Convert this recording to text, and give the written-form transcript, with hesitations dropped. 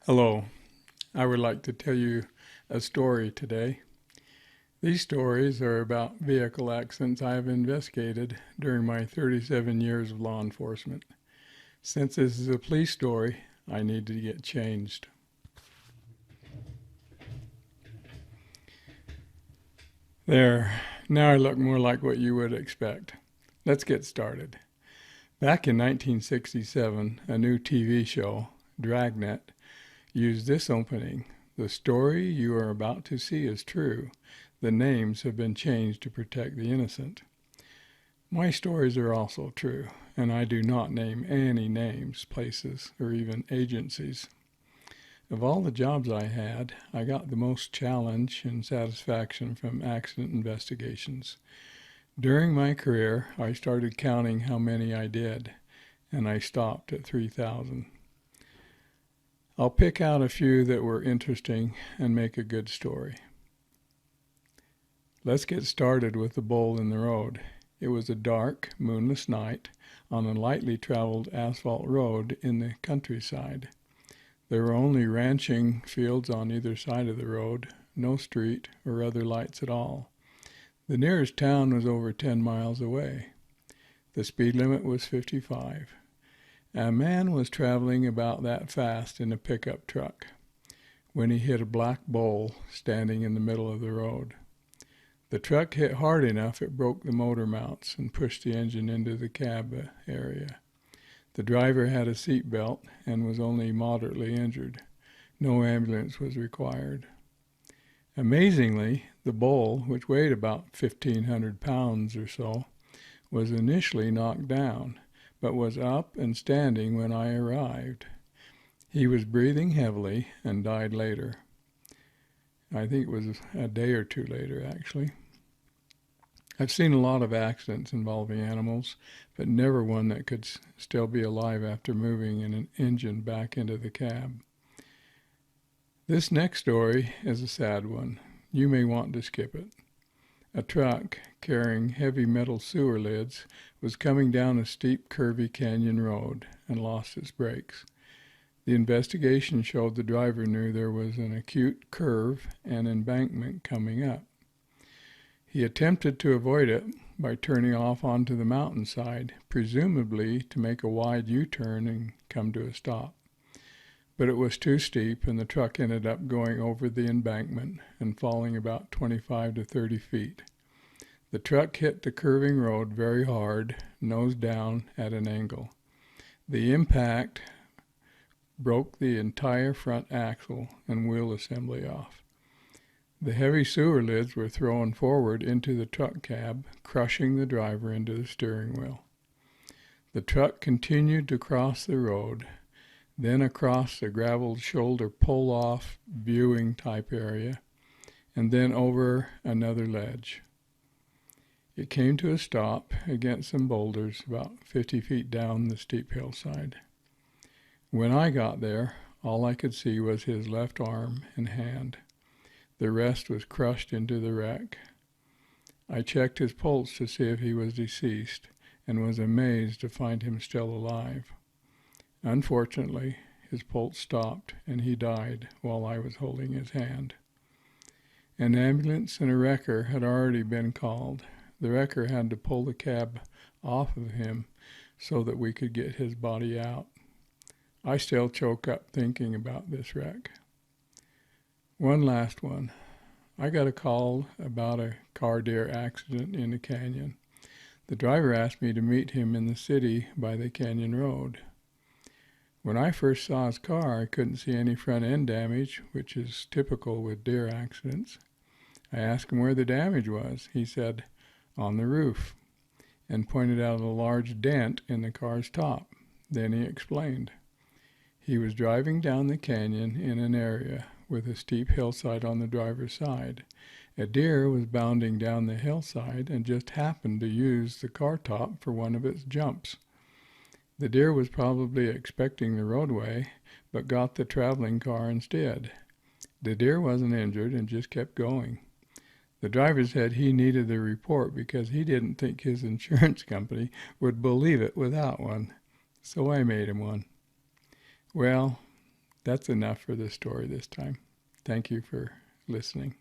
Hello, I would like to tell you a story today. These stories are about vehicle accidents I have investigated during my 37 years of law enforcement. Since this is a police story, I need to get changed. There, now I look more like what you would expect. Let's get started. Back in 1967, a new TV show, Dragnet, used this opening. The story you are about to see is true. The names have been changed to protect the innocent. My stories are also true, and I do not name any names, places, or even agencies. Of all the jobs I had, I got the most challenge and satisfaction from accident investigations. During my career, I started counting how many I did, and I stopped at 3,000. I'll pick out a few that were interesting and make a good story. Let's get started with the bull in the road. It was a dark, moonless night on a lightly traveled asphalt road in the countryside. There were only ranching fields on either side of the road, no street or other lights at all. The nearest town was over 10 miles away. The speed limit was 55. A man was traveling about that fast in a pickup truck when he hit a black bull standing in the middle of the road. The truck hit hard enough it broke the motor mounts and pushed the engine into the cab area. The driver had a seat belt and was only moderately injured. No ambulance was required. Amazingly, the bull, which weighed about 1,500 pounds or so, was initially knocked down, but was up and standing when I arrived. He was breathing heavily and died later. I think it was a day or two later, actually. I've seen a lot of accidents involving animals, but never one that could still be alive after moving an engine back into the cab. This next story is a sad one. You may want to skip it. A truck carrying heavy metal sewer lids was coming down a steep, curvy canyon road and lost its brakes. The investigation showed the driver knew there was an acute curve and embankment coming up. He attempted to avoid it by turning off onto the mountainside, presumably to make a wide U-turn and come to a stop. But it was too steep, and the truck ended up going over the embankment and falling about 25 to 30 feet. The truck hit the curving road very hard, nose down at an angle. The impact broke the entire front axle and wheel assembly off. The heavy sewer lids were thrown forward into the truck cab, crushing the driver into the steering wheel. The truck continued to cross the road, then across the graveled shoulder pull-off viewing type area, and then over another ledge. It came to a stop against some boulders about 50 feet down the steep hillside. When I got there, all I could see was his left arm and hand. The rest was crushed into the wreck. I checked his pulse to see if he was deceased and was amazed to find him still alive. Unfortunately, his pulse stopped and he died while I was holding his hand. An ambulance and a wrecker had already been called. The wrecker had to pull the cab off of him so that we could get his body out. I still choke up thinking about this wreck. One last one. I got a call about a car deer accident in the canyon. The driver asked me to meet him in the city by the canyon road. When I first saw his car, I couldn't see any front end damage, which is typical with deer accidents. I asked him where the damage was. He said, "On the roof," and pointed out a large dent in the car's top. Then he explained. He was driving down the canyon in an area with a steep hillside on the driver's side. A deer was bounding down the hillside and just happened to use the car top for one of its jumps. The deer was probably expecting the roadway, but got the traveling car instead. The deer wasn't injured and just kept going. The driver said he needed the report because he didn't think his insurance company would believe it without one, so I made him one. Well, That's enough for the story this time. Thank you for listening.